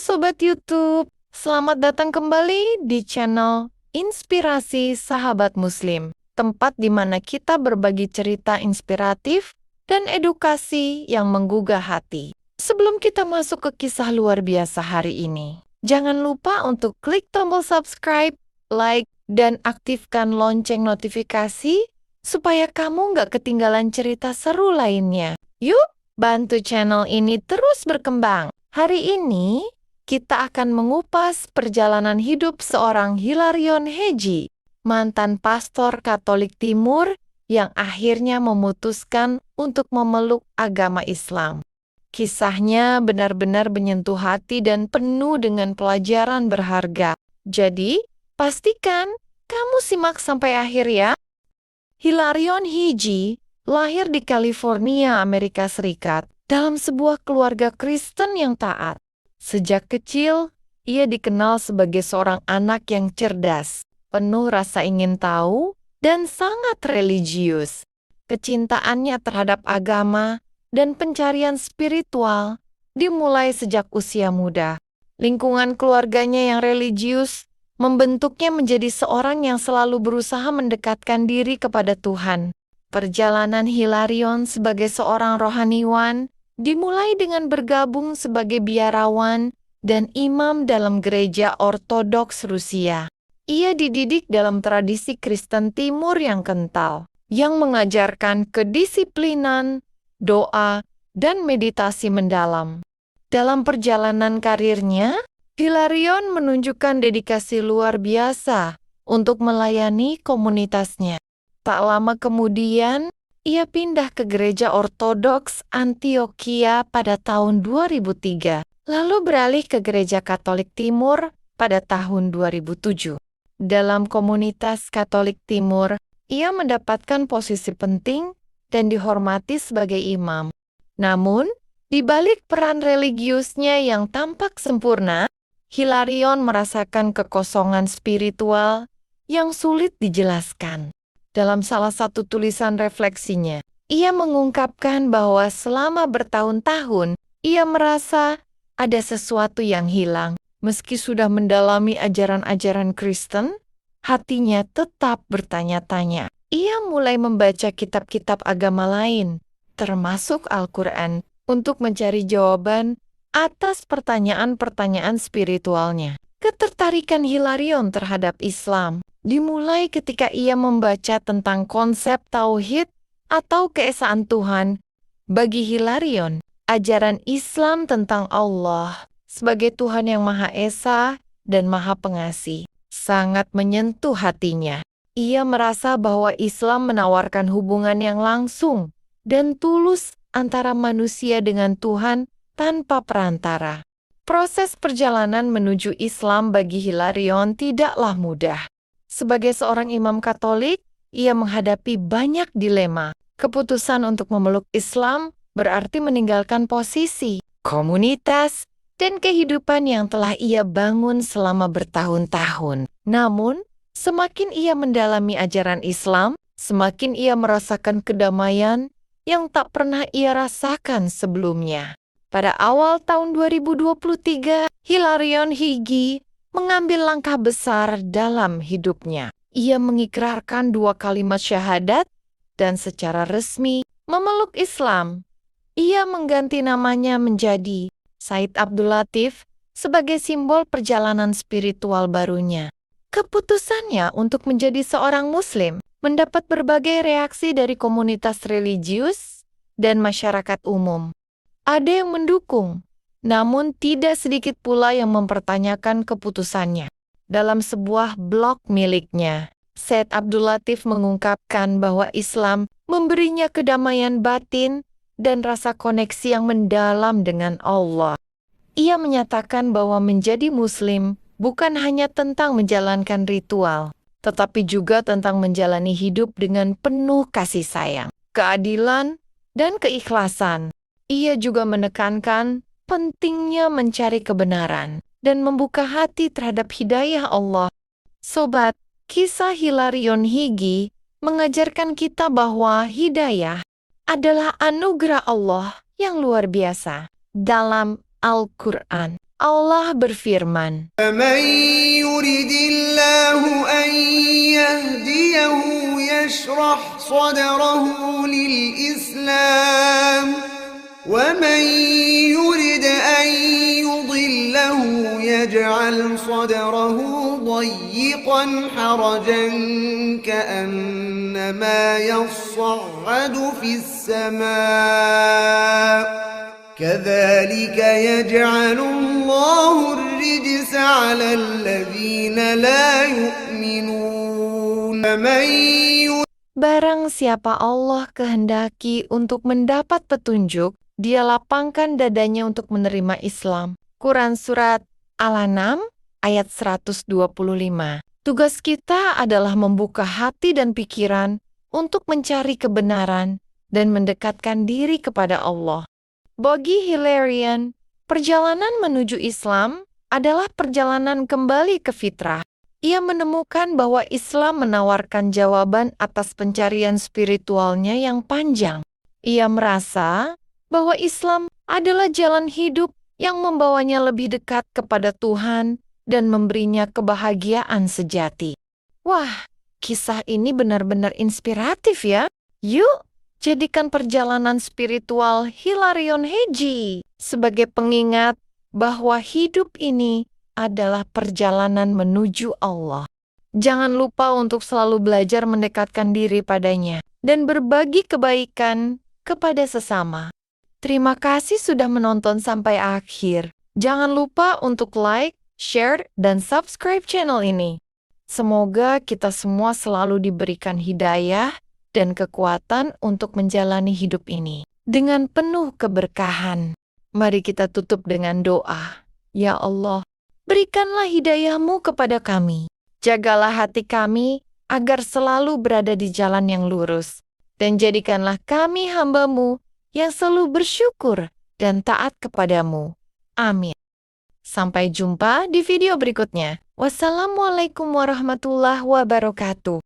Sobat YouTube, selamat datang kembali di channel Inspirasi Sahabat Muslim, tempat di mana kita berbagi cerita inspiratif dan edukasi yang menggugah hati. Sebelum kita masuk ke kisah luar biasa hari ini, jangan lupa untuk klik tombol subscribe, like, dan aktifkan lonceng notifikasi supaya kamu nggak ketinggalan cerita seru lainnya. Yuk, bantu channel ini terus berkembang. Hari ini, kita akan mengupas perjalanan hidup seorang Hilarion Heji, mantan pastor Katolik Timur yang akhirnya memutuskan untuk memeluk agama Islam. Kisahnya benar-benar menyentuh hati dan penuh dengan pelajaran berharga. Jadi, pastikan kamu simak sampai akhir ya. Hilarion Heji lahir di California, Amerika Serikat, dalam sebuah keluarga Kristen yang taat. Sejak kecil, ia dikenal sebagai seorang anak yang cerdas, penuh rasa ingin tahu, dan sangat religius. Kecintaannya terhadap agama dan pencarian spiritual dimulai sejak usia muda. Lingkungan keluarganya yang religius membentuknya menjadi seorang yang selalu berusaha mendekatkan diri kepada Tuhan. Perjalanan Hilarion sebagai seorang rohaniwan dimulai dengan bergabung sebagai biarawan dan imam dalam gereja Ortodoks Rusia. Ia dididik dalam tradisi Kristen Timur yang kental, yang mengajarkan kedisiplinan, doa, dan meditasi mendalam. Dalam perjalanan karirnya, Hilarion menunjukkan dedikasi luar biasa untuk melayani komunitasnya. Tak lama kemudian, ia pindah ke gereja Ortodoks Antioquia pada tahun 2003, lalu beralih ke gereja Katolik Timur pada tahun 2007. Dalam komunitas Katolik Timur, ia mendapatkan posisi penting dan dihormati sebagai imam. Namun, di balik peran religiusnya yang tampak sempurna, Hilarion merasakan kekosongan spiritual yang sulit dijelaskan. Dalam salah satu tulisan refleksinya, ia mengungkapkan bahwa selama bertahun-tahun, ia merasa ada sesuatu yang hilang. Meski sudah mendalami ajaran-ajaran Kristen, hatinya tetap bertanya-tanya. Ia mulai membaca kitab-kitab agama lain, termasuk Al-Quran, untuk mencari jawaban atas pertanyaan-pertanyaan spiritualnya. Ketertarikan Hilarion terhadap Islam dimulai ketika ia membaca tentang konsep tauhid atau keesaan Tuhan. Bagi Hilarion, ajaran Islam tentang Allah sebagai Tuhan yang Maha Esa dan Maha Pengasih sangat menyentuh hatinya. Ia merasa bahwa Islam menawarkan hubungan yang langsung dan tulus antara manusia dengan Tuhan tanpa perantara. Proses perjalanan menuju Islam bagi Hilarion tidaklah mudah. Sebagai seorang imam Katolik, ia menghadapi banyak dilema. Keputusan untuk memeluk Islam berarti meninggalkan posisi, komunitas, dan kehidupan yang telah ia bangun selama bertahun-tahun. Namun, semakin ia mendalami ajaran Islam, semakin ia merasakan kedamaian yang tak pernah ia rasakan sebelumnya. Pada awal tahun 2023, Hilarion Heji mengambil langkah besar dalam hidupnya. Ia mengikrarkan 2 kalimat syahadat dan secara resmi memeluk Islam. Ia mengganti namanya menjadi Said Abdul Latif sebagai simbol perjalanan spiritual barunya. Keputusannya untuk menjadi seorang Muslim mendapat berbagai reaksi dari komunitas religius dan masyarakat umum. Ada yang mendukung, namun tidak sedikit pula yang mempertanyakan keputusannya. Dalam sebuah blog miliknya, Said Abdul Latif mengungkapkan bahwa Islam memberinya kedamaian batin dan rasa koneksi yang mendalam dengan Allah. Ia menyatakan bahwa menjadi Muslim bukan hanya tentang menjalankan ritual, tetapi juga tentang menjalani hidup dengan penuh kasih sayang, keadilan, dan keikhlasan. Ia juga menekankan pentingnya mencari kebenaran dan membuka hati terhadap hidayah Allah. Sobat, kisah Hilarion Heji mengajarkan kita bahwa hidayah adalah anugerah Allah yang luar biasa. Dalam Al-Quran, Allah berfirman, فمن يرد الله أن يهديه يشرح صدره للإسلام ومن يرد أن يضله يجعل صدره ضيقا حرجا كأنما يصعد في السماء كذلك يجعل الله الرجس على الذين لا يؤمنون barang siapa Allah kehendaki untuk mendapat petunjuk, Dia lapangkan dadanya untuk menerima Islam. Quran Surat Al-An'am ayat 125. Tugas kita adalah membuka hati dan pikiran untuk mencari kebenaran dan mendekatkan diri kepada Allah. Bagi Hilarion, perjalanan menuju Islam adalah perjalanan kembali ke fitrah. Ia menemukan bahwa Islam menawarkan jawaban atas pencarian spiritualnya yang panjang. Ia merasa bahwa Islam adalah jalan hidup yang membawanya lebih dekat kepada Tuhan dan memberinya kebahagiaan sejati. Wah, kisah ini benar-benar inspiratif ya. Yuk, jadikan perjalanan spiritual Hilarion Heji sebagai pengingat bahwa hidup ini adalah perjalanan menuju Allah. Jangan lupa untuk selalu belajar mendekatkan diri padanya dan berbagi kebaikan kepada sesama. Terima kasih sudah menonton sampai akhir. Jangan lupa untuk like, share, dan subscribe channel ini. Semoga kita semua selalu diberikan hidayah dan kekuatan untuk menjalani hidup ini dengan penuh keberkahan. Mari kita tutup dengan doa. Ya Allah, berikanlah hidayah-Mu kepada kami. Jagalah hati kami agar selalu berada di jalan yang lurus. Dan jadikanlah kami hamba-Mu yang selalu bersyukur dan taat kepadamu. Amin. Sampai jumpa di video berikutnya. Wassalamualaikum warahmatullahi wabarakatuh.